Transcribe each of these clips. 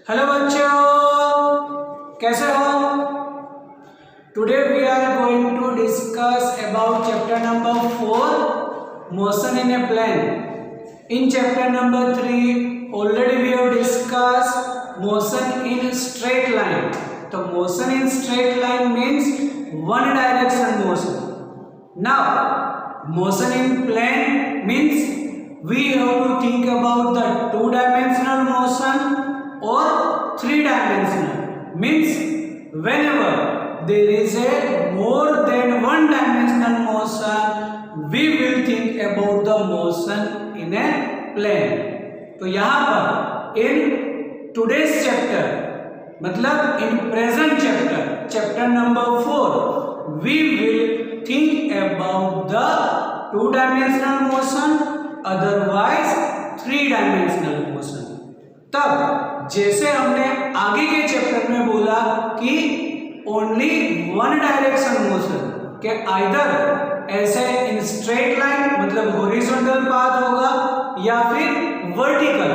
Hello बच्चों, कैसे हो? Today we are going to discuss about chapter number 4 motion in a plane. In chapter number 3 already we have discussed motion in straight line. So motion in straight line means one direction motion. Now motion in plane means we have to think about the two dimensional motion or three dimensional. Means whenever there is a more than one dimensional motion we will think about the motion in a plane. तो यहाँ पर in today's chapter मतलब in present chapter number 4 we will think about the two dimensional motion, otherwise three dimensional motion. तब जैसे हमने आगे के chapter में बोला कि ओनली वन डायरेक्शन मोशन के आइदर ऐसे इन स्ट्रेट लाइन मतलब हॉरिजॉन्टल पाथ होगा या फिर वर्टिकल.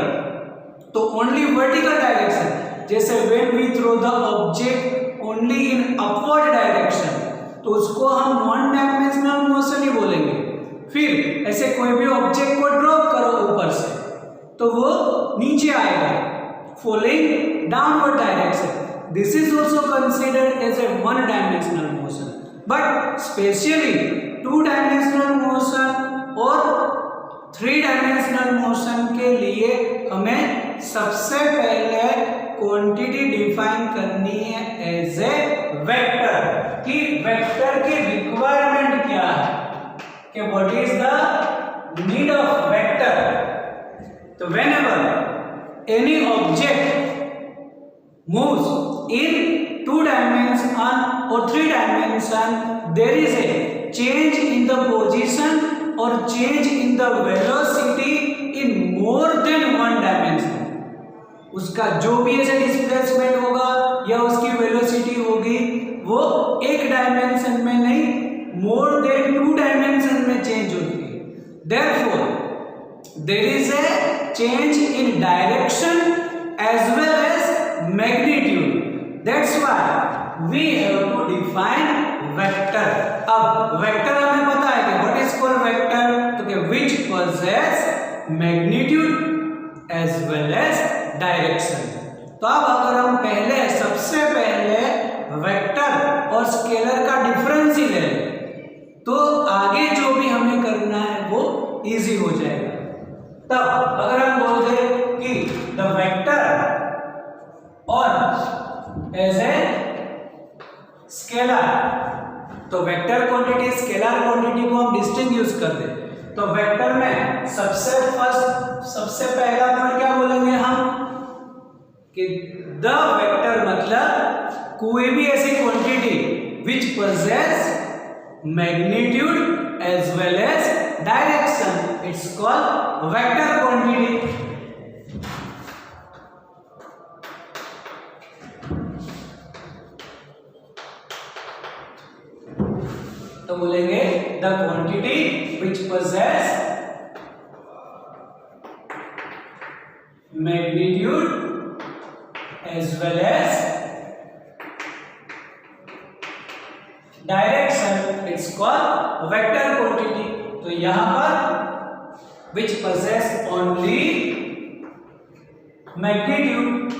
तो ओनली वर्टिकल डायरेक्शन जैसे when we throw the object only in upward direction तो उसको हम वन डायमेंशनल मोशन ही बोलेंगे. फिर ऐसे कोई भी ऑब्जेक्ट को ड्रॉप करो ऊपर से तो वो नीचे आएगा following downward direction. This is also considered as a one-dimensional motion. But specially two-dimensional motion और three-dimensional motion के लिए हमें सबसे पहले क्वांटिटी डिफाइन करनी है एज ए वेक्टर. कि वेक्टर की रिक्वायरमेंट क्या है, कि what is the need of vector. तो whenever any object moves in two dimension or three dimension there is a change in the position or change in the velocity in more than one dimension. उसका जो भी ऐसे displacement होगा या उसकी velocity होगी वो एक डायमेंशन में नहीं मोर देन टू डायमेंशन में चेंज होती है. therefore there is a change in direction as well as magnitude. That's why we have to define vector. अब vector हमें पता है कि what is called vector, तो कि which possess magnitude as well as direction. तो अब अगर हम सबसे पहले वेक्टर और स्केलर का डिफरेंस ही ले तो आगे जो भी हमें करना है वो इजी हो जाएगा. तब अगर हम बोल दें कि द वेक्टर और एज ए स्केलर तो वेक्टर क्वांटिटी स्केलर क्वांटिटी को हम डिस्टिंग्विश कर दे. तो वेक्टर में सबसे पहला पॉइंट क्या बोलेंगे हम कि द वेक्टर मतलब कोई भी ऐसी quantity which possess magnitude as well as direction it's called vector quantity. तो बोलेंगे the quantity which possess magnitude as well as direction it's called vector quantity. तो यहां पर which possess only magnitude.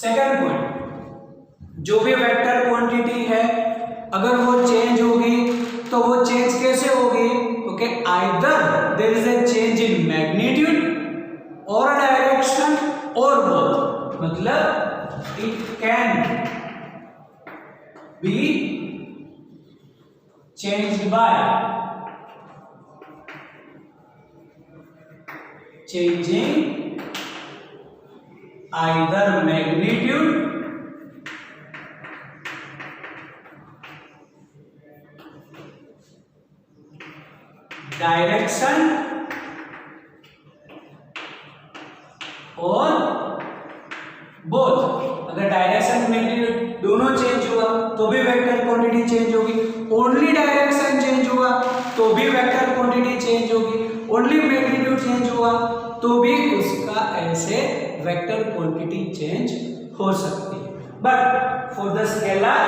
Second point, जो भी vector quantity है अगर वो चेंज होगी तो वो चेंज कैसे होगी, तो कि either there is a change in magnitude और डायरेक्शन और बोथ. मतलब it can be changed by changing either magnitude direction और बोथ. अगर डायरेक्शन मैग्नीट्यूड दोनों चेंज हुआ तो भी वेक्टर क्वांटिटी चेंज होगी. ओनली डायरेक्शन चेंज हुआ तो भी वेक्टर क्वांटिटी चेंज होगी. ओनली मैग्नीट्यूड चेंज हुआ तो भी उसका ऐसे वेक्टर क्वांटिटी चेंज हो सकती है। But for the scalar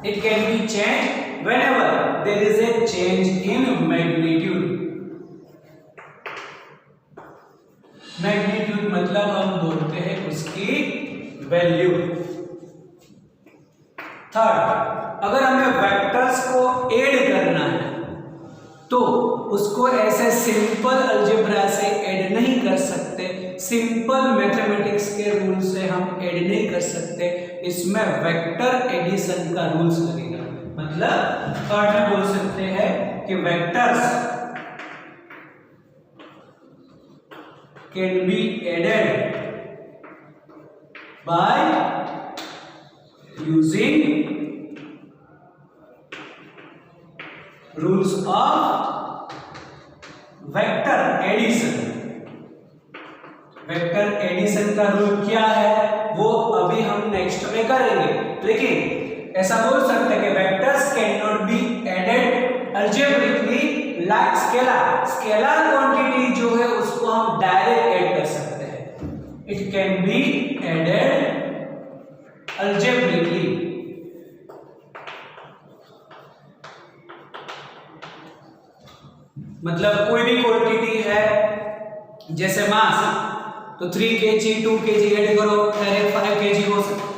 it can be change whenever there is a change in magnitude. Magnitude मतलब हम बोलते हैं उसकी वैल्यू। थर्ड, अगर हमें वेक्टर्स को ऐड करना है तो उसको ऐसे सिंपल अलजेब्रा से ऐड नहीं कर सकते, सिंपल मैथमेटिक्स के रूल से हम ऐड नहीं कर सकते, इसमें वेक्टर एडिशन का रूल्स लगेगा। मतलब थर्ड में बोल सकते हैं कि vectors can be added by using rules of vector addition। Vector addition का रूल क्या है वो अभी हम नेक्स्ट में करेंगे, लेकिन ऐसा बोल सकते हैं कि vectors can not be added algebraically like scalar. Scalar quantity जो है उसको हम डायरेक्ट ऐड कर सकते हैं। It can be added algebraically. मतलब कोई भी क्वांटिटी है जैसे मास, तो 3 kg 2 kg ऐड करो, डायरेक्ट 5 kg हो सकता है।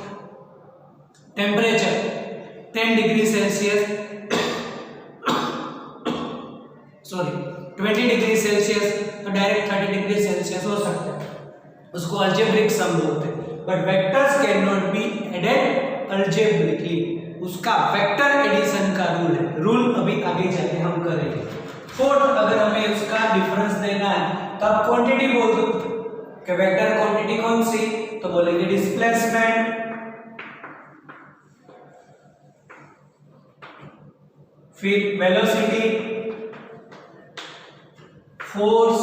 Temperature 10 degree Celsius 20 degree Celsius, तो डायरेक्ट 30 डिग्री सेल्सियस हो सकता है, उसको अलजेब्रिक सम बोलते हैं। But vectors can not be added algebraically, उसका वेक्टर एडिशन का रूल है। रूल अभी आगे जाके हम करेंगे। फोर्थ, अगर हमें उसका डिफरेंस देना है तो आप क्वांटिटी बोल दो कि वेक्टर क्वांटिटी कौन सी, तो बोलेंगे डिस्प्लेसमेंट, फिर वेलोसिटी, फोर्स,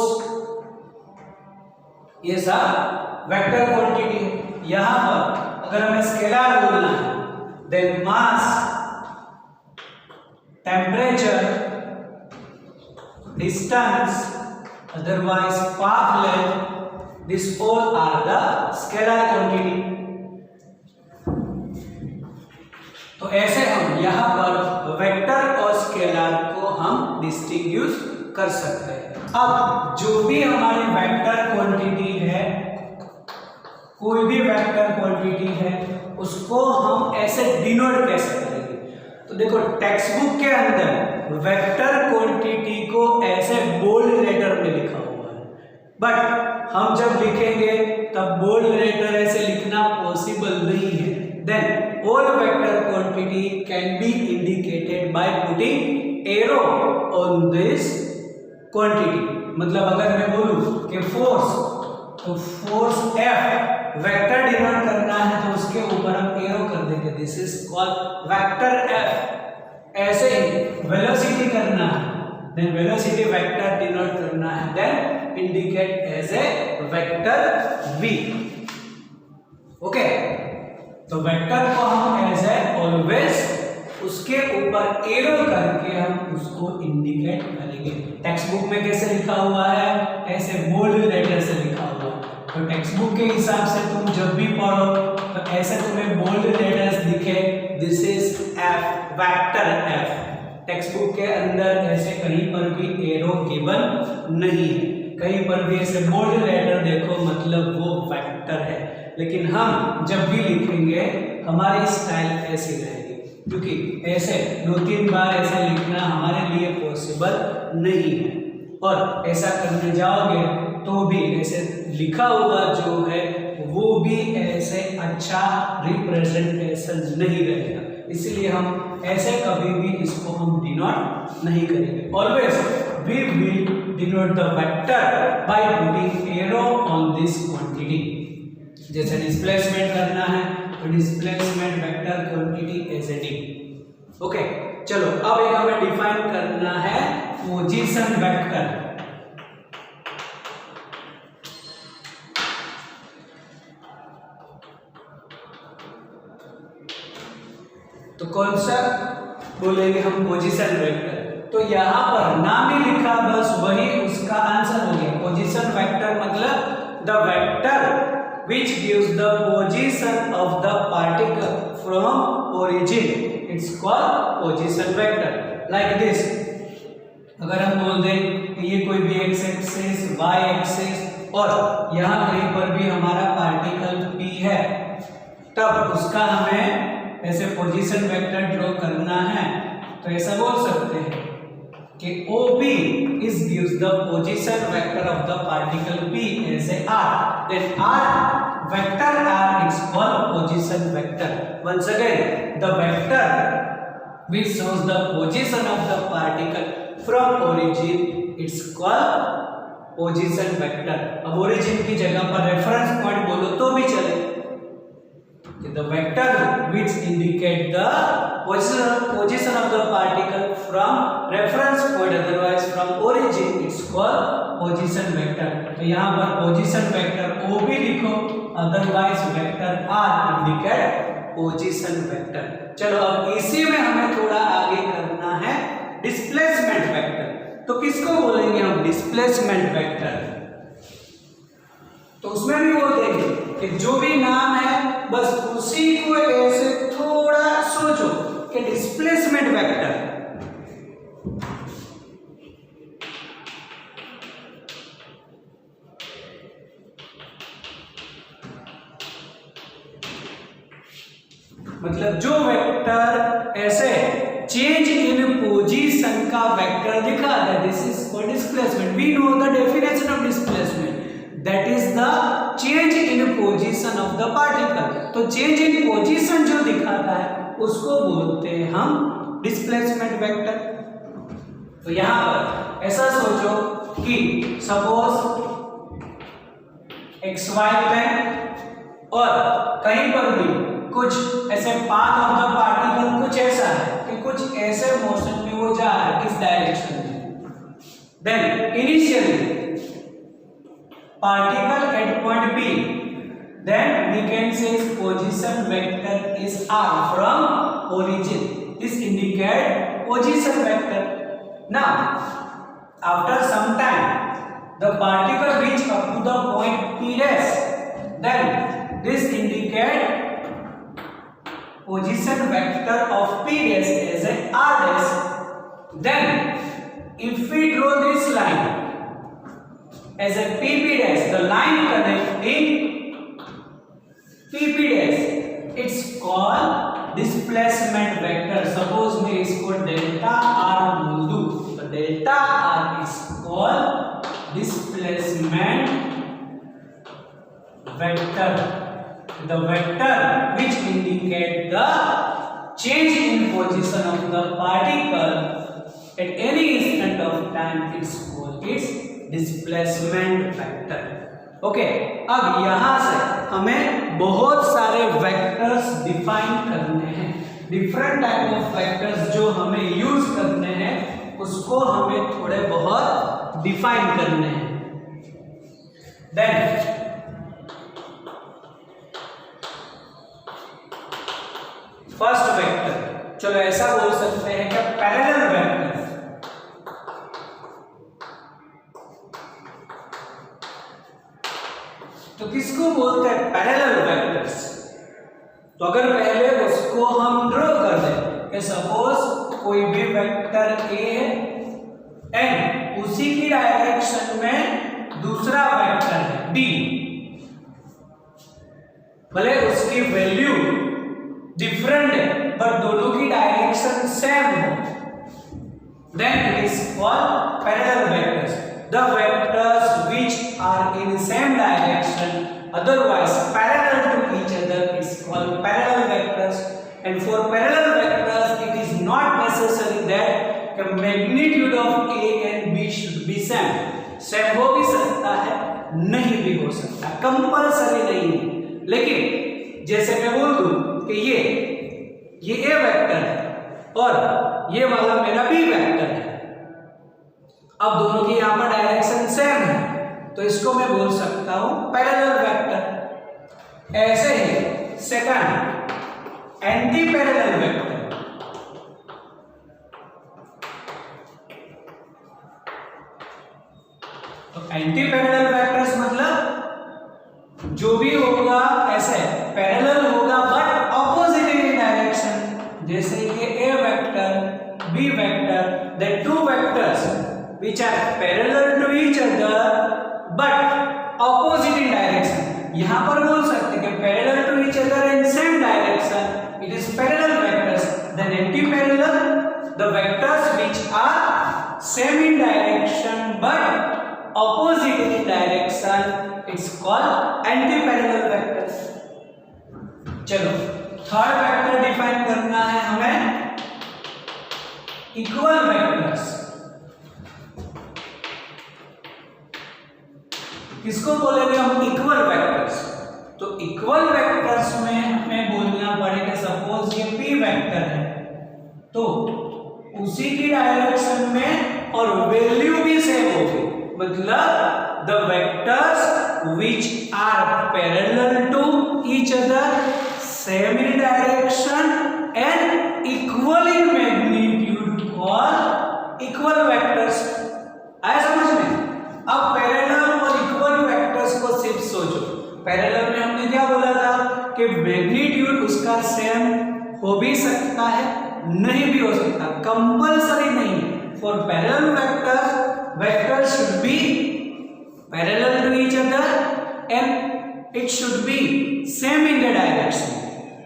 ये सब वेक्टर क्वांटिटी है। यहां पर अगर हमें स्केलर बोलना है then mass, temperature, distance, otherwise path length, this all are the scalar quantity। तो ऐसे हम यहाँ पर वेक्टर और स्केलर को हम डिस्टिंग्विश कर सकते हैं। अब जो भी हमारी वेक्टर क्वांटिटी है, कोई भी वेक्टर क्वांटिटी है, उसको हम ऐसे डिनोट कैसे करेंगे? तो देखो टेक्स्ट बुक के अंदर वेक्टर क्वांटिटी को ऐसे बोल्ड लेटर में लिखा हुआ है, बट हम जब लिखेंगे तब बोल्ड लेटर ऐसे लिखना पॉसिबल नहीं है। Then all vector quantity can be indicated by putting arrow on this quantity. मतलब अगर मैं बोलूं कि फोर्स, तो फोर्स F वेक्टर डिनोट करना है तो उसके ऊपर हम एरो कर देंगे, this is called vector F। ऐसे ही वेलोसिटी करना है, देन वेलोसिटी वेक्टर डिनोट करना है, then indicate as a vector V। Okay, तो वेक्टर को हम एज ए ऑलवेज उसके ऊपर एरो करके हम उसको इंडिकेट करेंगे। टेक्स्ट बुक में कैसे लिखा हुआ है, ऐसे बोल्ड लेटर से लिखा हुआ है। तो टेक्स्ट बुक के हिसाब से तुम जब भी पढ़ो तो ऐसे तुम्हें बोल्ड लेटर्स दिखे, this is F, vector F। Text book के अंदर ऐसे कहीं पर भी एरो गिवन नहीं है, कहीं पर भी ऐसे बोल्ड लेटर देखो मतलब वो वेक्टर है। लेकिन हम जब भी लिखेंगे हमारी स्टाइल ऐसी रहेगी, क्योंकि ऐसे 2-3 बार ऐसे लिखना हमारे लिए पॉसिबल नहीं है, और ऐसा करने जाओगे तो भी ऐसे लिखा हुआ जो है वो भी ऐसे अच्छा रिप्रेजेंटेशन नहीं रहेगा। इसलिए हम ऐसे कभी भी इसको हम डिनोट नहीं करेंगे। Always we will denote the vector by putting arrow on this quantity. जैसे डिस्प्लेसमेंट करना है तो displacement vector quantity as a D. Okay, चलो अब एक हमें डिफाइन करना है पोजीशन वेक्टर। तो कौन सा बोलेंगे हम पोजीशन वेक्टर? तो यहाँ पर नाम ही लिखा, बस वही उसका आंसर हो गया। Position vector the vector which gives the position of the particle from origin, it's called position vector. Like this, अगर हम बोल दें कि ये कोई भी x एक्सिस, y एक्सिस और यहाँ कहीं पर भी हमारा पार्टिकल p है, तब उसका हमें ऐसे पोजीशन वेक्टर ड्रॉ करना है, तो ऐसा बोल सकते हैं कि OP is gives the position vector of the particle P as a R. Then R vector R is called position vector. Once again, the vector which shows the position of the particle from origin, it's called position vector. अब origin की जगह पर reference point बोलो तो भी चले. The vector which indicate the position of the particle from reference point, otherwise from origin, it's called position vector. तो यहाँ पर position vector OB लिखो, otherwise vector R indicate position vector. चलो अब इसी में हमें थोड़ा आगे करना है displacement vector. तो किसको बोलेंगे हम displacement vector? तो उसमें भी बोल देंगे कि जो भी नाम है बस उसी को ऐसे थोड़ा सोचो कि डिस्प्लेसमेंट वेक्टर, मतलब जो वेक्टर ऐसे चेंज इन पोजीशन का वेक्टर दिखा दे, this is called displacement. We know the definition of displacement, that is the change in position of the particle. तो change in position जो दिखाता है उसको बोलते हैं हम displacement vector. तो यहाँ पर ऐसा सोचो कि suppose xy प्लेन और कहीं पर भी कुछ ऐसे path of the particle कुछ ऐसा है कि कुछ ऐसे मोशन में वो जा रहा है किस डायरेक्शन में. Then initially particle at point P, then we can say its position vector is R from origin. This indicate position vector. Now, after some time, the particle reach up to the point P dash, then this indicate position vector of P dash as a R dash. Then, if we draw this line as a PP dash, the line connecting PP dash, it's called displacement vector. Suppose मैं इसको delta R बोल दूं, तो delta R is called displacement vector. The vector which indicate the change in position of the particle at any instant of time, it's called its displacement vector. Okay, अब यहां से हमें बहुत सारे वेक्टर्स डिफाइन करने हैं. डिफरेंट टाइप ऑफ वेक्टर्स जो हमें यूज करने हैं उसको हमें थोड़े बहुत डिफाइन करने हैं. देन फर्स्ट वेक्टर, चलो ऐसा बोल सकते हैं कि पैरेलल वेक्टर. तो किसको बोलते हैं पैरेलल वेक्टर्स? तो अगर पहले उसको हम ड्रॉ कर दें कि सपोज कोई भी वेक्टर ए है एंड उसी की डायरेक्शन में दूसरा वेक्टर है बी, भले उसकी वैल्यू डिफरेंट है पर दोनों की डायरेक्शन सेम हो, then it is called parallel vectors. The vectors which are in same direction, otherwise parallel to each other, is called parallel vectors. And for parallel vectors, it is not necessary that the magnitude of A and B should be same. Same हो भी सकता है, नहीं भी हो सकता, compulsory नहीं है. लेकिन जैसे मैं बोल दूं कि ये A वेक्टर है और ये वाला मेरा B वेक्टर है, अब दोनों की यहां पर डायरेक्शन सेम है, तो इसको मैं बोल सकता हूं पैरेलल वेक्टर. ऐसे ही सेकंड एंटी पैरेलल वेक्टर. तो एंटी पैरेलल वेक्टर्स मतलब जो भी होगा ऐसे पैरेलल होगा बट ऑपोजिट इन डायरेक्शन, जैसे कि A vector B vector, the two vectors which are parallel to each other but opposite in direction. यहां पर बोल सकते हैं कि parallel to each other in same direction, it is parallel vectors. Then anti-parallel, the vectors which are same in direction but opposite in direction, it's called anti-parallel vectors. चलो third vector define करना है हमें, equal vectors. किसको बोलेंगे हम? Equal vectors. तो equal vectors में हमें बोलना पड़ेगा, सपोज ये p वेक्टर है तो उसी की डायरेक्शन में और वैल्यू भी सेम होगी, मतलब the vectors which are parallel to each other, same in direction and equal in magnitude called equal vectors. आया समझ में? अब पैरेलल और इक्वल वेक्टर्स को सिर्फ सोचो। पैरेलल में हमने क्या बोला था कि मैग्नीट्यूड उसका सेम हो भी सकता है, नहीं भी हो सकता, कंपल्सरी नहीं। For parallel vectors should be parallel to each other and it should be same in the direction.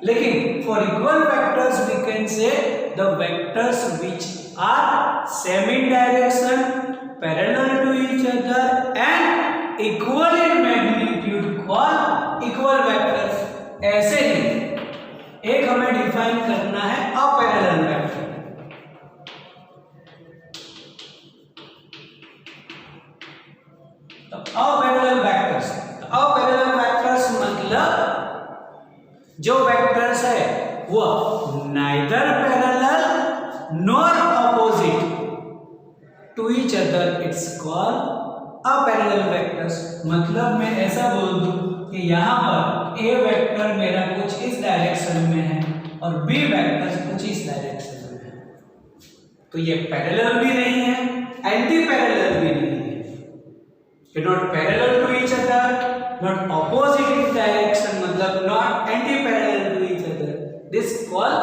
लेकिन for equal vectors we can say the vectors which are same in direction, parallel to each other and equal in magnitude called equal vectors. ऐसे ही एक हमें define करना है अपैरेलल vector. तो अपैरेलल vectors मतलब जो वेक्टर्स है वो neither parallel nor opposite to each other, it's called antiparallel vectors. मतलब मैं ऐसा बोल दूं कि यहाँ पर ए वेक्टर मेरा कुछ इस डायरेक्शन में है और बी वेक्टर कुछ इस डायरेक्शन में है, तो ये पैरेलल भी नहीं है, एंटी पैरेलल भी नहीं है। ये not parallel to each other, not opposite in direction, मतलब not anti parallel to each other, this called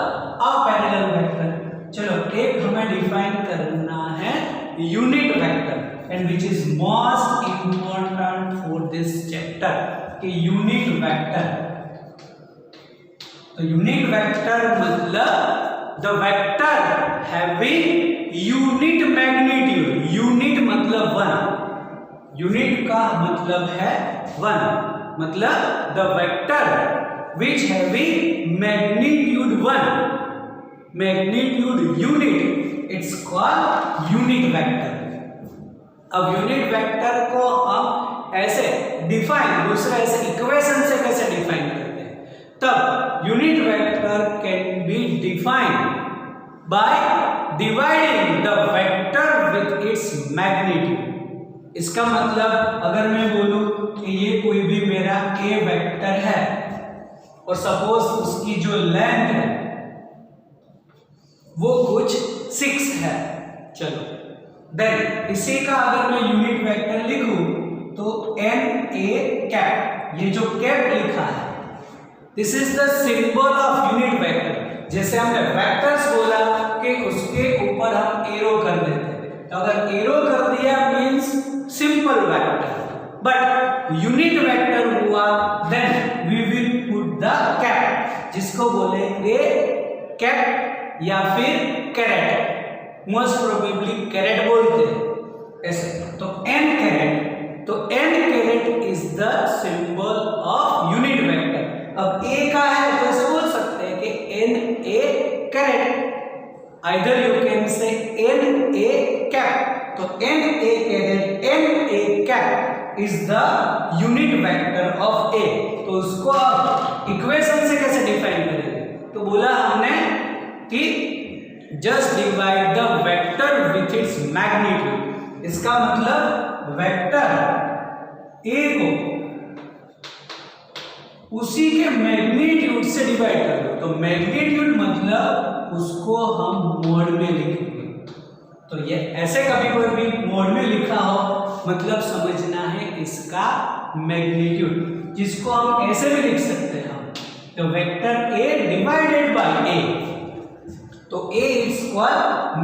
a parallel vector. चलो एक हमें डिफाइन करना है unit vector, and which is most important for this chapter कि यूनिट वेक्टर। तो unit vector मतलब the vector having unit magnitude. Unit मतलब one, unit का मतलब है वन, मतलब the vector which having magnitude one, magnitude unit, it's called unit vector. अब unit vector को हम ऐसे डिफाइन, दूसरा ऐसे इक्वेशन से कैसे डिफाइन करते हैं? तब unit vector can be defined by dividing the vector with its magnitude. इसका मतलब अगर मैं बोलूं कि ये कोई भी मेरा ए वेक्टर है और सपोज उसकी जो लेंथ है वो कुछ 6 है, चलो देन इसी का अगर मैं यूनिट वेक्टर लिखूं तो एन ए कैप, ये जो कैप लिखा है this is the symbol of unit vector. जैसे हमने वेक्टर्स बोला कि उसके ऊपर हम एरो कर देते हैं, तो अगर एरो कर दिया means simple vector, but unit vector हुआ then we will put the cap, जिसको बोलेंगे कैप या फिर कैरेट, मोस्ट प्रोबेबली कैरेट बोलते हैं ऐसे। तो एन कैरेट, तो n caret is the symbol of unit vector. अब ए का है तो ऐसे बोल सकते हैं कि an A caret, either you can say an A cap. तो an A caret, an A cap is the unit vector of A. तो उसको आप इक्वेशन से कैसे डिफाइन करेंगे? तो बोला हमने कि just divide the vector with its magnitude. इसका मतलब वेक्टर ए को उसी के मैग्नीट्यूड से डिवाइड कर दो। तो मैग्नीट्यूड मतलब उसको हम मोड में लिखेंगे। तो ये ऐसे कभी कोई भी मोड में लिखा हो मतलब समझना है इसका मैग्नीट्यूड, जिसको हम ऐसे भी लिख सकते हैं तो vector A divided by A, तो A is equal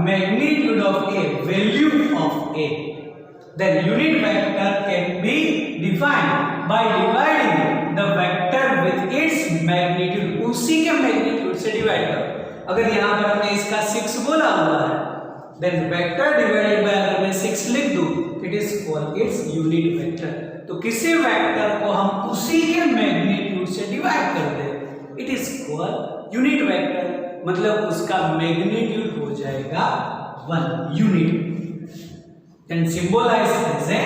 magnitude of A, value of A. Then unit vector can be defined by dividing the vector with its magnitude, उसी के मैग्नीट्यूड से डिवाइड करो। अगर यहाँ पर हमने इसका 6 बोला हुआ है, देन वेक्टर डिवाइडेड बाय अगर मैं 6 लिख दूं, it is called its unit vector. तो किसी वेक्टर को हम उसी के मैग्नीट्यूड से डिवाइड कर दे, it is called unit vector, मतलब उसका मैग्नीट्यूड हो जाएगा 1 unit. Then symbolize as A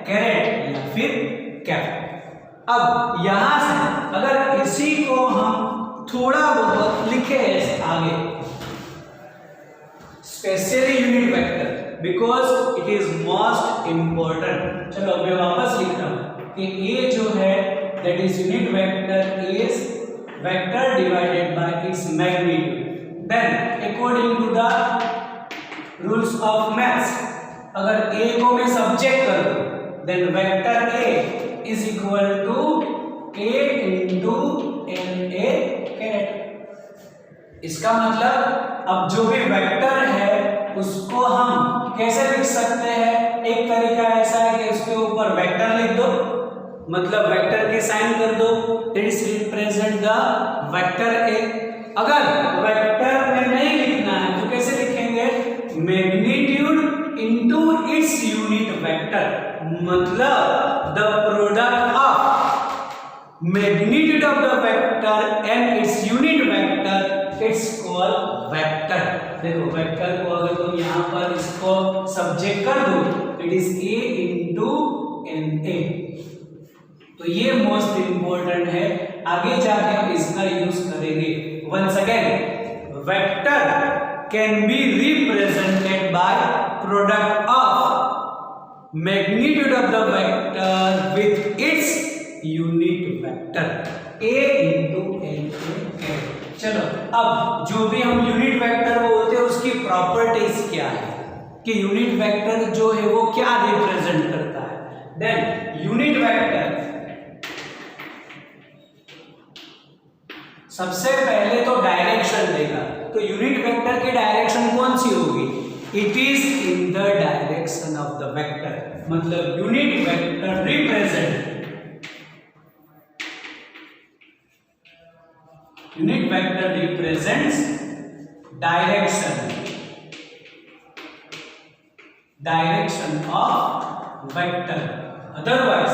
caret या फिर कैप। अब यहां से अगर इसी को हम थोड़ा बहुत लिखे आगे, specially unit vector, because it is most important. चलो अब मैं वापस लिख रहा हूं कि ए जो है that is unit vector is vector divided by its magnitude. Then according to the rules of maths, अगर ए को मैं सब्जेक्ट कर दूं, then vector a is equal to a into N A caret. इसका मतलब अब जो भी वेक्टर है उसको हम कैसे लिख सकते हैं? एक तरीका ऐसा है कि उसके ऊपर वेक्टर लिख दो, मतलब वेक्टर की साइन कर दो, that is represent the vector A. अगर वेक्टर में नहीं लिखना है तो कैसे लिखेंगे? Magnitude into its unit vector, मतलब the product of magnitude of the vector and its unit vector, it's called vector. देखो वेक्टर को अगर तुम यहाँ पर इसको सब्जेक्ट कर दो, it is A into N A. तो ये मोस्ट इंपॉर्टेंट है, आगे जाके हम इसका यूज करेंगे। Once again, vector can be represented by product of magnitude of the vector with its unit vector a into N a. चलो अब जो भी हम यूनिट वेक्टर बोलते हैं उसकी प्रॉपर्टीज क्या है, कि यूनिट वेक्टर जो है वो क्या रिप्रेजेंट करता है। देन यूनिट वेक्टर सबसे पहले तो डायरेक्शन देगा, तो यूनिट वेक्टर की डायरेक्शन कौन सी होगी? It is in the direction of the vector, मतलब unit vector represent, unit vector represents direction of vector. Otherwise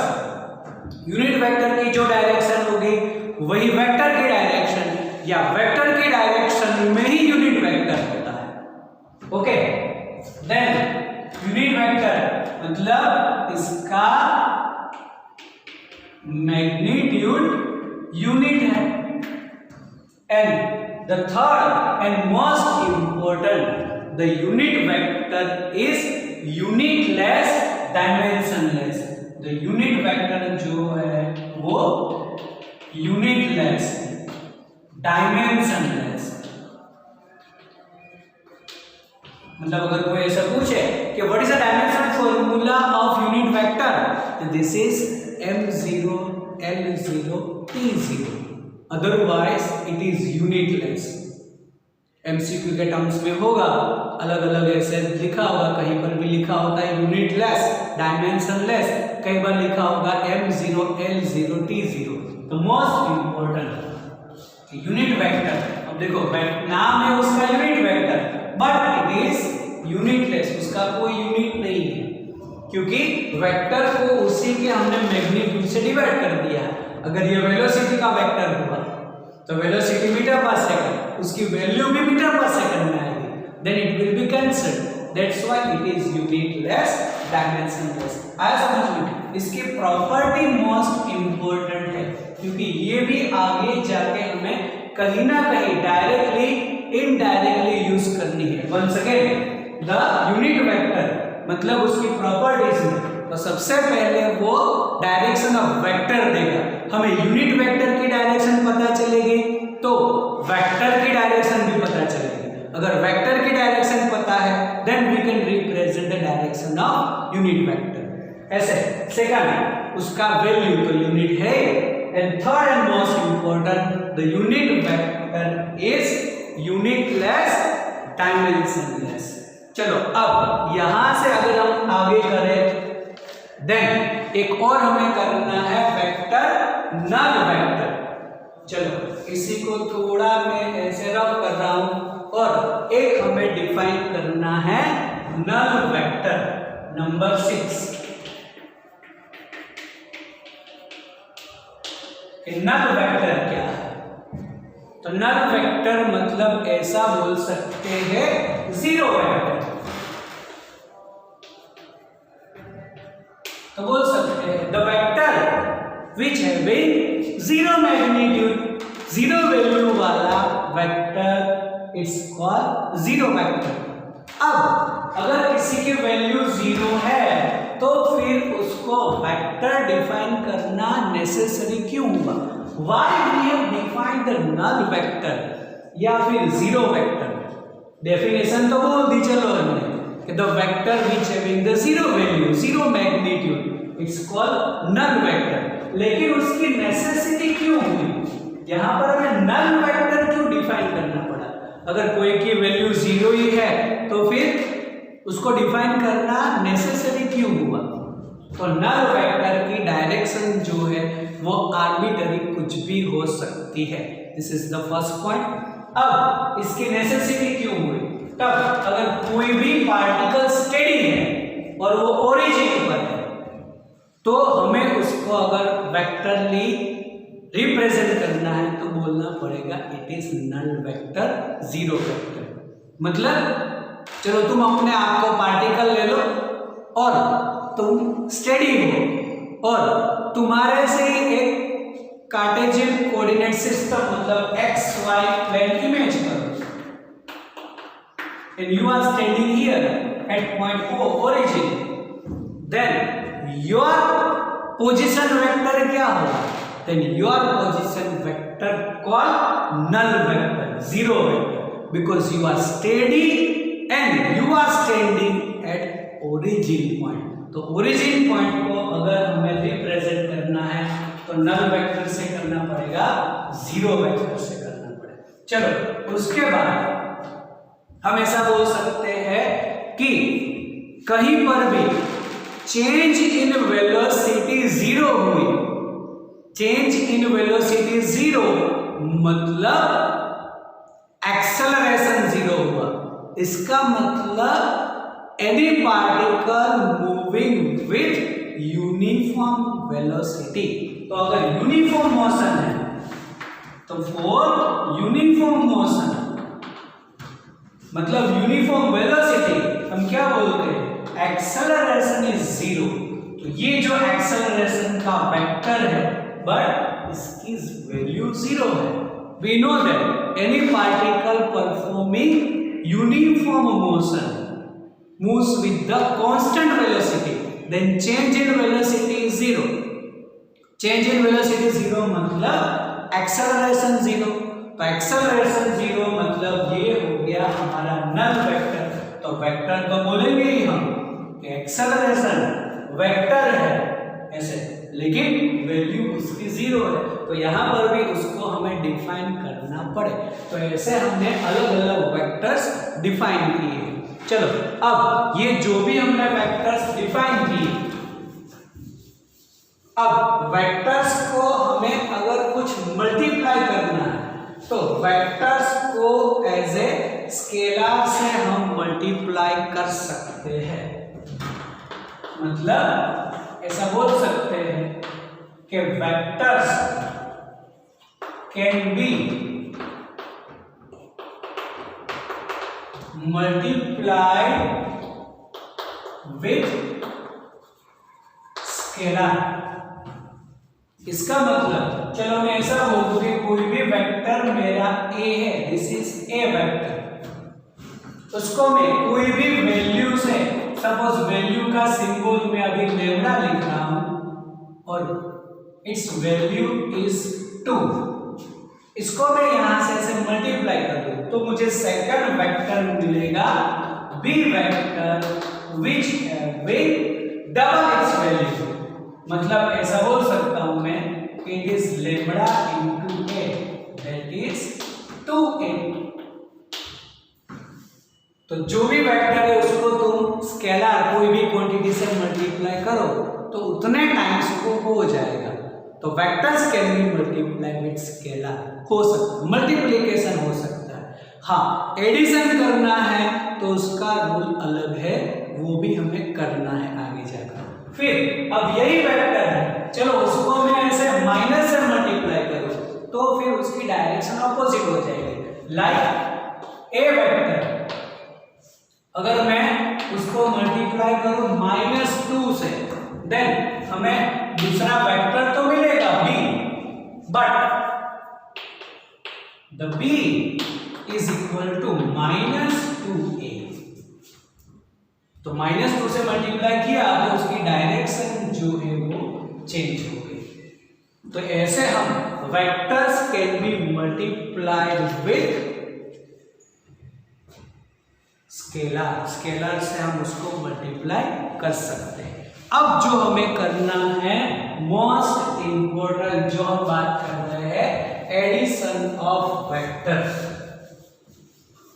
unit vector की जो डायरेक्शन होगी वही वेक्टर की डायरेक्शन, या वेक्टर की डायरेक्शन में ही यूनिट वेक्टर होता है। ओके, देन यूनिट वेक्टर मतलब इसका मैग्नीट्यूड यूनिट है। And the third and most important, the unit vector is unitless, dimensionless. The unit vector जो है वो unitless, dimensionless। मतलब अगर कोई ऐसा पूछे कि what is the dimension formula of unit vector, तो this is m0 l0 t0, otherwise it is unitless. MCQ के टर्म्स में होगा, अलग अलग ऐसे लिखा होगा, कहीं पर भी लिखा होता है यूनिटलेस, डायमेंशनलेस, कई बार लिखा होगा m0 l0 t0। तो मोस्ट इंपॉर्टेंट यूनिट वेक्टर, अब देखो नाम है उसका unit vector, but it is unitless, उसका कोई यूनिट नहीं है, क्योंकि वेक्टर को उसी के हमने मैग्नीट्यूड से डिवाइड कर दिया। अगर ये वेलोसिटी का वेक्टर हुआ तो वेलोसिटी मीटर पर सेकंड, उसकी वैल्यू भी मीटर पर सेकंड में आएगी, then it will be cancelled, that's why it is unitless, dimensionless. आया समझ में? इसकी प्रॉपर्टी मोस्ट इंपॉर्टेंट है, क्योंकि ये भी आगे जाके हमें कहीं ना कहीं डायरेक्टली इनडायरेक्टली यूज करनी है। Once again, the unit vector मतलब उसकी प्रॉपर्टीज में तो सबसे पहले वो डायरेक्शन ऑफ वेक्टर देगा। हमें यूनिट वेक्टर की डायरेक्शन पता चलेगी तो वेक्टर की डायरेक्शन भी पता चलेगी। अगर वेक्टर की डायरेक्शन पता है then we can represent the direction of unit vector. ऐसे सेकंड, उसका वैल्यू तो यूनिट है। And third and most important, the unit vector is unitless dimensionless. चलो अब यहां से अगर हम आगे करें, देन एक और हमें करना है वेक्टर नल वेक्टर। चलो इसी को थोड़ा मैं ऐसे रफ कर रहा हूं, और एक हमें डिफाइन करना है null vector number 6। Null vector क्या है? तो नल वेक्टर मतलब ऐसा बोल सकते हैं जीरो वेक्टर। तो बोल सकते हैं the vector which having zero magnitude, zero value वाला vector it's called zero vector. अब अगर किसी की वैल्यू जीरो है तो फिर उसको वेक्टर डिफाइन करना नेसेसरी क्यों हुआ? Why we have defined the null vector या फिर जीरो वेक्टर? डेफिनेशन तो बोल दी चलो हमने कि the vector which having the zero value, zero magnitude, it's called null vector. लेकिन उसकी नेसेसिटी क्यों हुई? यहां पर हमें नल वेक्टर क्यों डिफाइन करना पड़ा? अगर कोई की वैल्यू जीरो ही है तो फिर उसको डिफाइन करना नेसेसरी क्यों हुआ? तो नल वेक्टर की डायरेक्शन जो है वो आर्बिट्ररी कुछ भी हो सकती है। This is the first point. अब इसकी नेसेसिटी क्यों हुई? तब अगर कोई भी पार्टिकल स्टेडी है और वो ओरिजिन पर है तो हमें उसको अगर वेक्टरली रिप्रेजेंट करना है तो बोलना पड़ेगा it is null vector, zero vector. मतलब चलो तुम अपने आप को पार्टिकल ले लो और तुम स्टेडी हो और तुम्हारे से एक कार्टेशियन कोऑर्डिनेट सिस्टम मतलब एक्स वाई प्लेन इमेज करो, and you are standing here at point O, origin, then your position vector क्या होगा? Then your position vector called null vector, zero vector, because you are steady and you are standing at origin point. तो origin point को अगर हमें represent करना है तो null vector से करना पड़ेगा, zero vector से करना पड़ेगा। चलो उसके बाद हम ऐसा बोल सकते हैं कि कहीं पर भी चेंज इन वेलोसिटी जीरो हुई, चेंज इन वेलोसिटी जीरो मतलब एक्सेलरेशन जीरो हुआ। इसका मतलब any particle moving with uniform velocity. तो अगर यूनिफॉर्म मोशन है तो फॉर यूनिफॉर्म मोशन मतलब यूनिफॉर्म वेलोसिटी हम क्या बोलते हैं? Acceleration is zero. तो ये जो एक्सेलरेशन का वेक्टर है बट इसकी वैल्यू जीरो है। We know that any particle performing uniform motion moves with the constant velocity, then change in velocity is zero. Change in velocity zero मतलब acceleration zero. तो acceleration zero मतलब ये हो गया हमारा नल वेक्टर। तो vector तो बोलेंगे ही हम कि एक्सेलरेशन वेक्टर है ऐसे, लेकिन वैल्यू उसकी जीरो है तो यहाँ पर भी उसको हमें डिफाइन करना पड़े। तो ऐसे हमने अलग अलग वेक्टर्स डिफाइन किए। चलो अब ये जो भी हमने वेक्टर्स डिफाइन किए, अब वेक्टर्स को हमें अगर कुछ मल्टीप्लाई करना है तो वेक्टर्स को एज ए स्केलर से हम मल्टीप्लाई कर सकते हैं। मतलब ऐसा बोल सकते हैं कि vectors can B multiply with scalar. इसका मतलब चलो मैं ऐसा बोल दूं कि कोई भी वेक्टर मेरा a है, दिस इज ए वेक्टर, उसको मैं कोई भी वैल्यू से, सपोज वैल्यू का सिंबल मैं अभी लैम्डा लिख रहा हूं और इट्स वैल्यू इज 2, इसको मैं यहां से ऐसे मल्टीप्लाई कर दूं तो मुझे सेकंड वेक्टर मिलेगा b vector which having double it's value. मतलब ऐसा बोल सकता हूं मैं, it is lambda into A, that is 2a। तो जो भी वेक्टर है उसको तुम स्केलर कोई भी क्वांटिटी से मल्टीप्लाई करो तो उतने टाइम्स को हो जाएगा। तो vectors can B multiply with scalar, हो सकता, मल्टीप्लिकेशन हो सकता है। हाँ, एडिशन करना है तो उसका रूल अलग है, वो भी हमें करना है आगे जाकर। फिर अब यही वेक्टर है, चलो उसको मैं ऐसे माइनस से मल्टीप्लाई करूं तो फिर उसकी डायरेक्शन अपोजिट हो जाएगी। लाइक ए वेक्टर, अगर मैं उसको मल्टीप्लाई करूं -2 से, देन हमें दूसरा वेक्टर तो मिलेगा b, but the b is equal to -2a। तो -2 से मल्टीप्लाई किया तो उसकी डायरेक्शन जो है वो चेंज हो गई। तो ऐसे हम vectors can B multiplied with scalar, scalar से हम उसको मल्टीप्लाई कर सकते हैं। अब जो हमें करना है मोस्ट इंपोर्टेंट, जो हम बात कर रहे हैं एडिशन ऑफ वेक्टर्स।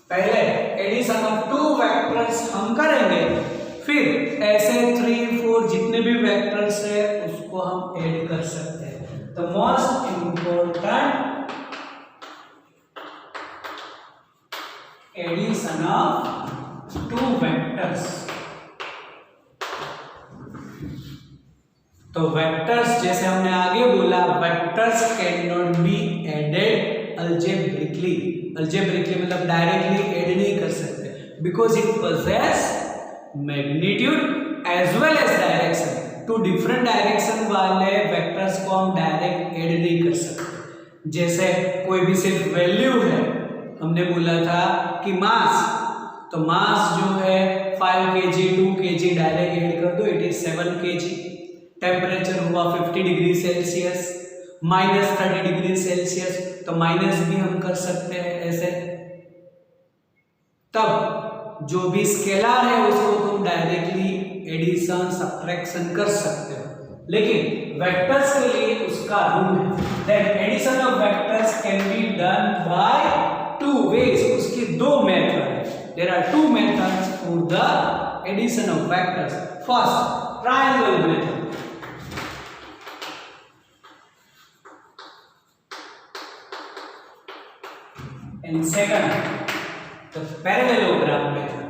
पहले एडिशन ऑफ 2 वेक्टर्स हम करेंगे, फिर ऐसे 3, 4 जितने भी वेक्टर्स है उसको हम ऐड कर सकते हैं। तो most important addition of 2 vectors. तो वेक्टर्स जैसे हमने आगे बोला, vectors can not be added algebraically. Algebraically मतलब डायरेक्टली ऐड नहीं कर सकते, because it possess magnitude as well as direction. 2 different direction वाले वेक्टर्स को हम डायरेक्ट ऐड नहीं कर सकते। जैसे कोई भी सिर्फ वैल्यू है, हमने बोला था कि मास, तो मास जो है 5 kg 2 kg डायरेक्ट ऐड कर दो, इट इज 7 kg। टेम्परेचर हुआ 50 डिग्री सेल्सियस, -30 डिग्री सेल्सियस, तो माइनस भी हम कर सकते हैं ऐसे। तब जो भी स्केलर है उसको तुम डायरेक्टली एडिशन सब्ट्रैक्शन कर सकते हो, लेकिन वेक्टर्स के लिए उसका रूल है। Then addition of vectors can be done by 2 ways, उसके 2 मेथड है। There are 2 methods for the addition of vectors. First, triangle method, and second the parallelogram method।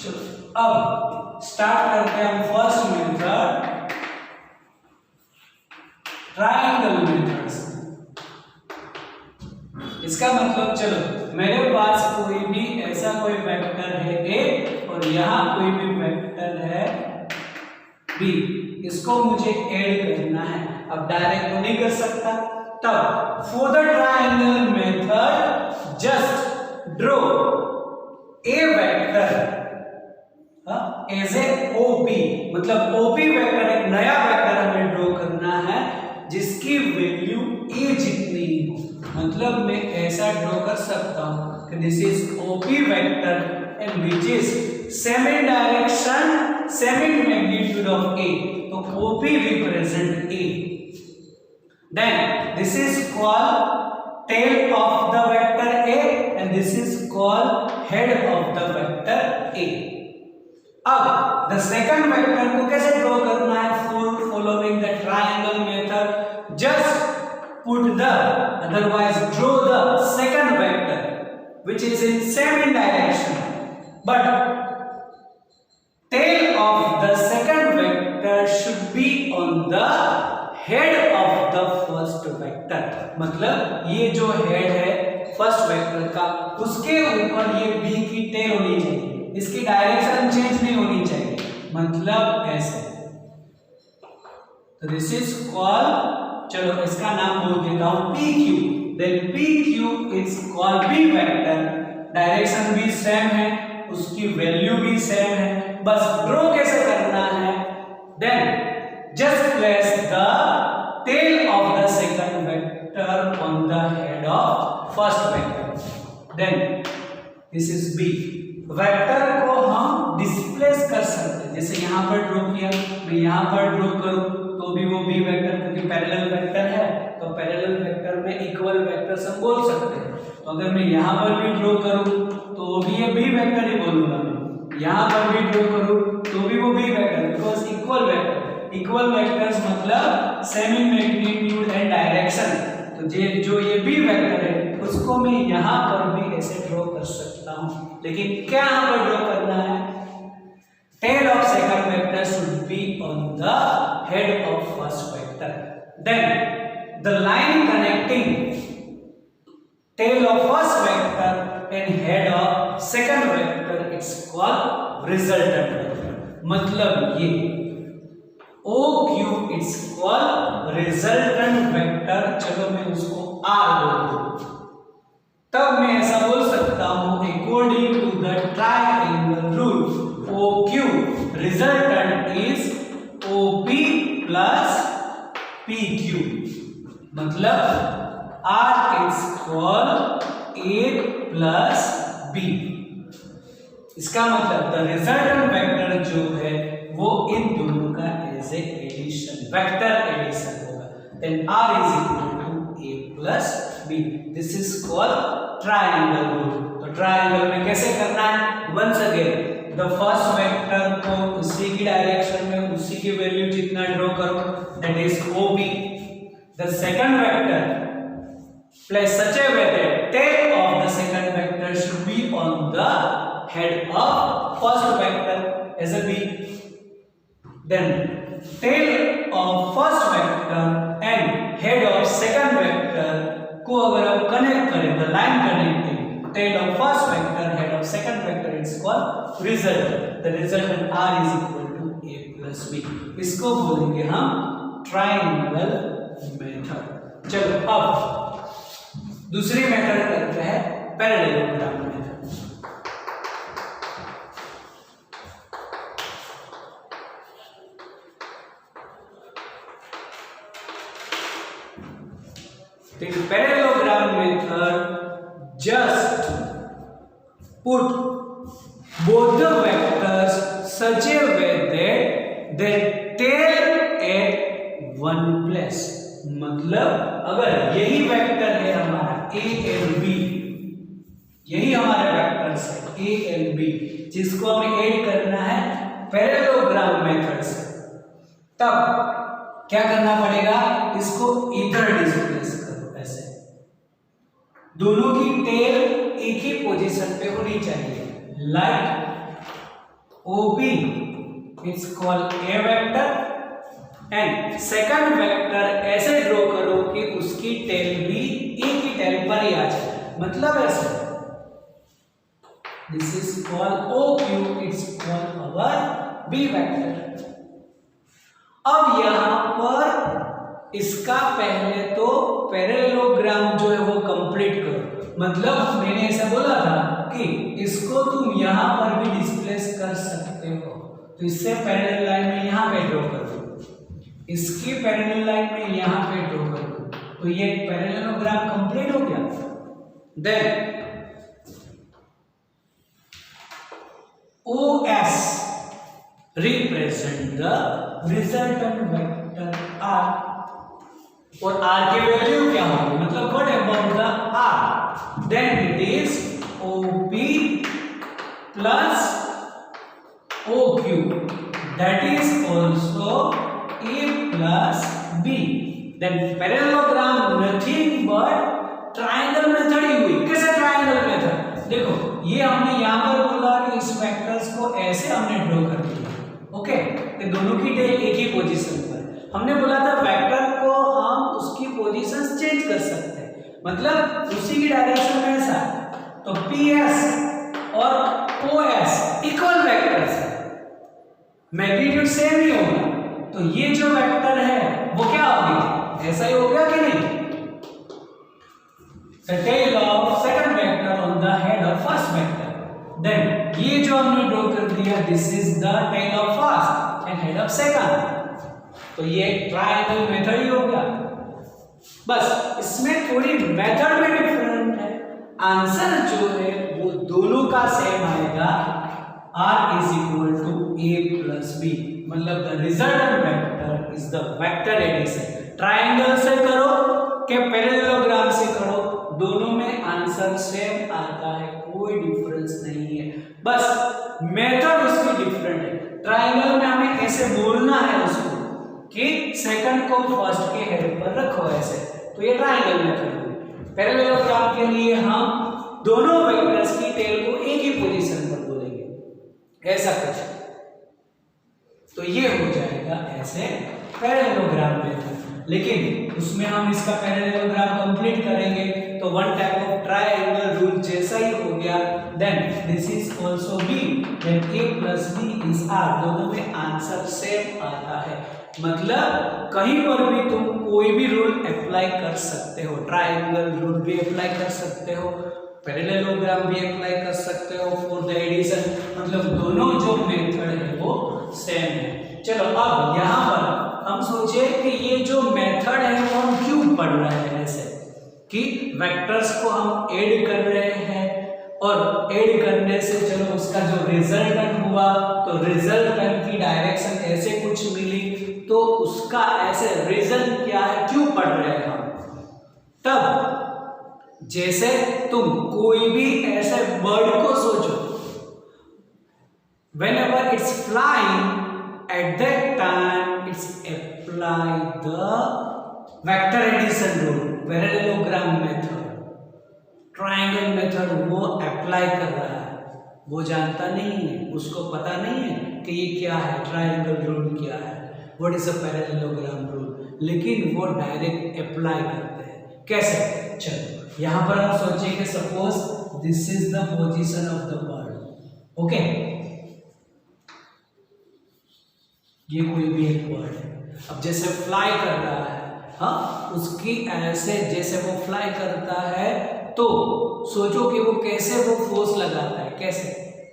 चलो अब स्टार्ट करते हैं हम फर्स्ट मेथड, ट्रायंगल मेथड्स। इसका मतलब, चलो मेरे पास कोई भी ऐसा कोई वेक्टर है a और यहां कोई भी वेक्टर है b, इसको मुझे ऐड करना है। अब डायरेक्ट तो नहीं कर सकता, तब for the triangle method just draw a vector as a OP, मतलब OP वेक्टर, एक नया वेक्टर हमें ड्रॉ करना है जिसकी वैल्यू a जितनी हो। मतलब मैं ऐसा ड्रॉ कर सकता हूं कि this is OP vector and which is same in direction, same in magnitude of a, तो OP represent a। Then this is called tail of the vector a and this is called head of the vector a। अब the second vector को कैसे draw करना है? Following the triangle method, just put the, otherwise draw the second vector which is in same direction, but tail of the second vector should be on the head of the first vector। मतलब ये जो head है first vector का, उसके ऊपर ये b की tell होनी चाहिए, इसकी डायरेक्शन चेंज नहीं होनी चाहिए, मतलब ऐसे। तो दिस इज कॉल्ड, चलो इसका नाम बोल देता हूं PQ। Then PQ is called B vector, direction भी सेम है, उसकी वैल्यू भी सेम है, बस ड्रॉ कैसे करना है? Then just place the tail of the second vector on the head of first vector. Then this is b. Vector को हम डिस्प्लेस कर सकते हैं, जैसे यहाँ पर ड्रॉ किया, मैं यहाँ पर ड्रॉ करूँ तो भी वो बी वेक्टर, क्योंकि पैरेलल वेक्टर है तो पैरेलल वेक्टर में इक्वल वेक्टर्स हम बोल सकते हैं। तो अगर मैं यहाँ पर भी ड्रॉ करूँ तो भी ये बी वेक्टर ही बोलूंगा मैं, यहाँ पर भी ड्रॉ करूँ तो भी वो B vector, because equal vector. Equal vectors मतलब same in magnitude and direction. तो जो ये बी वेक्टर है उसको मैं यहाँ पर भी ऐसे ड्रॉ कर सकता हूँ, लेकिन क्या यहाँ पर ड्रॉ करना है? Tail of second vector should be on the head of first vector. Then the line connecting tail of first vector and head of second vector it's called resultant vector. मतलब ये OQ it's called resultant vector. चलो मैं उसको R बोल दूं, तब मैं ऐसा बोल सकता हूं according to the triangle rule OQ resultant is OP plus PQ। मतलब R is called A plus B। इसका मतलब द रिजल्टेंट वेक्टर जो है वो इन दोनों का as a addition, vector addition होगा। Then R is equal to A plus B। This is called triangle rule. तो ट्रायंगल में कैसे करना है? Once again the first vector को उसी की डायरेक्शन में उसी की वैल्यू जितना ड्रॉ करो, that is OP। The second vector place such a way that tail of the second vector should be on the head of first vector as a B. Then tail of first vector and head of second vector को अगर आप connect करें, the line connecting tail of first vector head of second vector is called result. The resultant R is equal to A plus B. इसको बोलेंगे हम triangle method. चलो अब दूसरी मेथड करते हैं parallelogram method. In parallelogram method, just put both the vectors such a way that they tail at one place. मतलब अगर यही वेक्टर है हमारा A L B, यही हमारे वेक्टर्स है A L B, जिसको हमें ऐड करना है पैरेललोग्राम मेथड से, तब क्या करना पड़ेगा? इसको इधर डिस्प्लेस करो, ऐसे दोनों की टेल एक ही पोजीशन पे होनी चाहिए। Like OP it's called A vector and second vector ऐसे ड्रॉ करो कि उसकी टेल भी एक ही टेल पर ही आ जाए, मतलब ऐसे। This is called OQ, it's called our B vector. अब यहां पर इसका पहले तो पैरेललोग्राम जो है वो कंप्लीट करो। मतलब मैंने ऐसा बोला था कि इसको तुम यहां पर भी डिस्प्लेस कर सकते हो, तो इससे पैरेलल लाइन में यहां पे ड्रॉ कर दो, इसकी पैरेलल लाइन में यहां पे ड्रॉ कर दो, तो ये पैरेललोग्राम कंप्लीट हो गया। Then OS represent the resultant vector R, और R की वैल्यू क्या होगी? मतलब what about the R? Then it is OP plus OQ, that is also A plus B. Then parallelogram nothing but triangle method ही हुई। कैसे triangle method? देखो ये हमने यहाँ पर बोला कि इस वेक्टर्स को ऐसे हमने ड्रॉ कर दिया, ओके, कि दोनों की टेल एक ही पोजीशन पर। हमने बोला था वेक्टर को हम उसकी पोजीशंस चेंज कर सकते हैं, मतलब उसी की डायरेक्शन में ऐसा, तो PS और OS इक्वल वेक्टर्स है, मैग्नीट्यूड सेम ही होगा, तो ये जो वेक्टर है वो क्या हो गया? ऐसा ही हो गया कि नहीं? The tail of second vector on the head of first vector. Then ये जो हमने ड्रॉ कर दिया, this is the tail of first and head of second. तो ये ट्रायंगल मेथड ही हो गया। बस इसमें थोड़ी मेथड में डिफरेंट है। आंसर जो है वो दोनों का सेम आएगा, r is equal to a plus b, मतलब the resultant vector is the vector addition. Triangle से करो कि पैरेललोग्राम से करो, दोनों में आंसर सेम आता है, कोई डिफरेंस नहीं है, बस मेथड उसकी डिफरेंट है। ट्रायंगल में हमें ऐसे बोलना है उसको कि सेकंड को फर्स्ट के हेड पर रखो ऐसे, तो ये ट्रायंगल मेथड है। पैरेललोग्राम के लिए हम दोनों वेक्टर्स की टेल को एक ही पोजीशन पर बोलेंगे, ऐसा कुछ, तो ये हो जाएगा ऐसे पैरेललोग्राम मेथड। लेकिन उसमें हम इसका पैरेललोग्राम कंप्लीट करेंगे तो one type of triangle rule जैसा ही हो गया। Then this is also b, then a plus b is r, दोनों में आंसर सेम आता है। मतलब कहीं पर भी तुम कोई भी रूल अप्लाई कर सकते हो, ट्रायंगल रूल भी अप्लाई कर सकते हो, पैरेललोग्राम भी अप्लाई कर सकते हो फॉर द एडिशन, मतलब दोनों जो मेथड है वो सेम है। चलो अब यहाँ पर हम सोचे कि ये जो मेथड है वो हम क्यों पढ़ रहे हैं, ऐसे कि वेक्टर्स को हम ऐड कर रहे हैं और ऐड करने से चलो उसका जो रिजल्टेंट हुआ तो रिजल्टेंट की डायरेक्शन ऐसे कुछ मिली, तो उसका ऐसे रीजन क्या है, क्यों पढ़ रहे हैं हम। तब जैसे तुम कोई भी ऐसे बर्ड को सोचो, whenever it's flying at that time it's apply the vector addition rule, parallelogram method, triangle method वो अप्लाई कर रहा है, वो जानता नहीं है, उसको पता नहीं है कि ये क्या है, ट्रायंगल रूल क्या है, what is a parallelogram rule, लेकिन वो डायरेक्ट अप्लाई करते हैं। कैसे? चलो यहाँ पर हम सोचेंगे suppose this is the position of the bird, okay, ये कोई भी एक बर्ड है, अब जैसे फ्लाई कर रहा है, हाँ, उसकी ऐसे जैसे वो फ्लाई करता है तो सोचो कि वो कैसे वो फोर्स लगाता है, कैसे,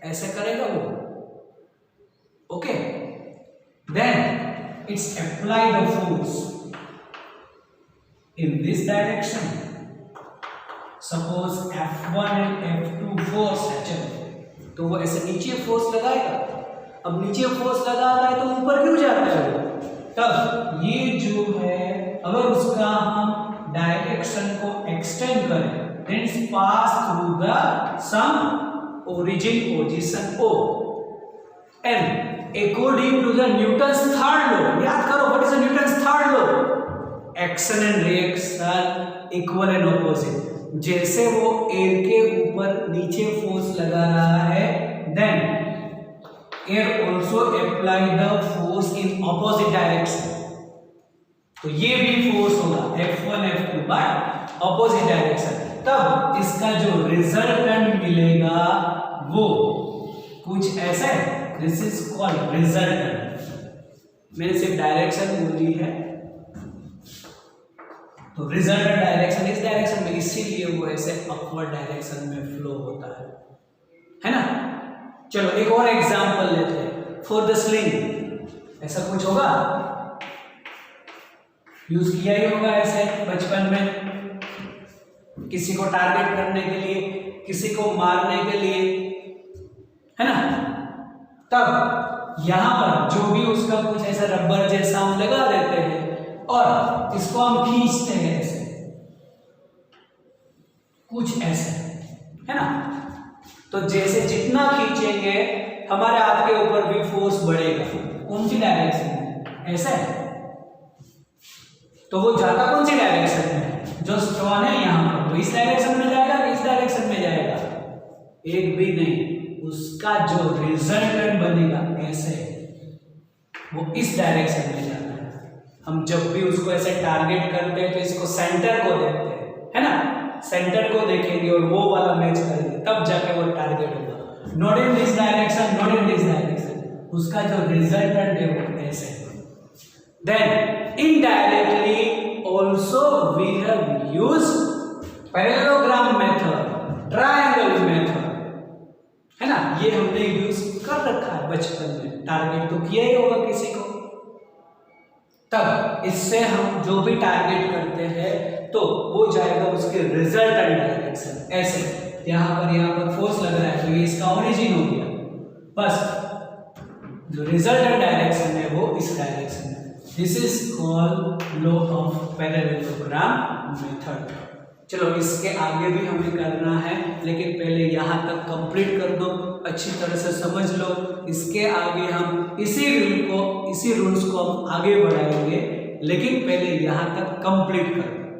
ऐसे करेगा वो, okay, then it's apply the force in this direction, suppose F1 and F2 force है, चलो तो वो ऐसे नीचे फोर्स लगाएगा। अब नीचे फोर्स लगाता है तो ऊपर क्यों जाता है वो, तब ये जो है अगर उसका हम डायरेक्शन को एक्सटेंड करें, then it pass through the some origin position O, and according to the Newton's third law, याद करो what is the Newton's third law, action and reaction equal and opposite, जैसे वो एयर के ऊपर नीचे force लगा रहा है, then air also apply the force in opposite direction, तो ये भी फोर्स होगा F1 F2 but opposite direction, तब इसका जो रिजल्टेंट मिलेगा वो कुछ ऐसा है, दिस इज कॉल्ड रिजल्टेंट। मैंने सिर्फ डायरेक्शन बोली है, तो रिजल्टेंट डायरेक्शन इस डायरेक्शन में, इसीलिए वो ऐसे अपवर्ड डायरेक्शन में फ्लो होता है ना। चलो एक और एग्जांपल लेते हैं, फॉर द स्लिंग, ऐसा कुछ होगा, यूज किया ही होगा ऐसे बचपन में, किसी को टारगेट करने के लिए, किसी को मारने के लिए, है ना। तब यहां पर जो भी उसका कुछ ऐसा रबर जैसा हम लगा देते हैं और इसको हम खींचते हैं ऐसे, कुछ ऐसे, है ना। तो जैसे जितना खींचेंगे हमारे हाथ के ऊपर भी फोर्स बढ़ेगा, कौन सी डायरेक्शन में, ऐसा है, तो वो जाता कौन सी डायरेक्शन में, जो स्टोन है यहाँ पर, तो इस डायरेक्शन में जाएगा कि इस डायरेक्शन में जाएगा, एक भी नहीं, उसका जो रिजल्टेंट बनेगा ऐसे, वो इस डायरेक्शन में जाता है। हम जब भी उसको ऐसे टारगेट करते हैं तो इसको सेंटर को देखते हैं, है ना, सेंटर को देखेंगे और वो वाला मैच करेंगे, तब जाके वो टारगेट होगा, not in this direction, not in this direction, उसका जो रिजल्टेंट है वो ऐसे। Then indirectly also we have used parallelogram method, triangle method, है ना, ये हमने यूज कर रखा है बचपन में, टारगेट तो किया ही होगा किसी को। तब इससे हम जो भी टारगेट करते हैं तो वो जाएगा उसके रिजल्टेंट डायरेक्शन। ऐसे यहाँ पर फोर्स लग रहा है तो ये इसका ओरिजिन हो गया, बस जो रिजल्टेंट डायरेक्शन है वो इस डायरेक्शन में। This is called law of parallelogram method. चलो इसके आगे भी हमें करना है, लेकिन पहले यहाँ तक कंप्लीट कर दो, अच्छी तरह से समझ लो। इसके आगे हम इसी रूल्स को हम आगे बढ़ाएंगे, लेकिन पहले यहाँ तक कंप्लीट कर दो।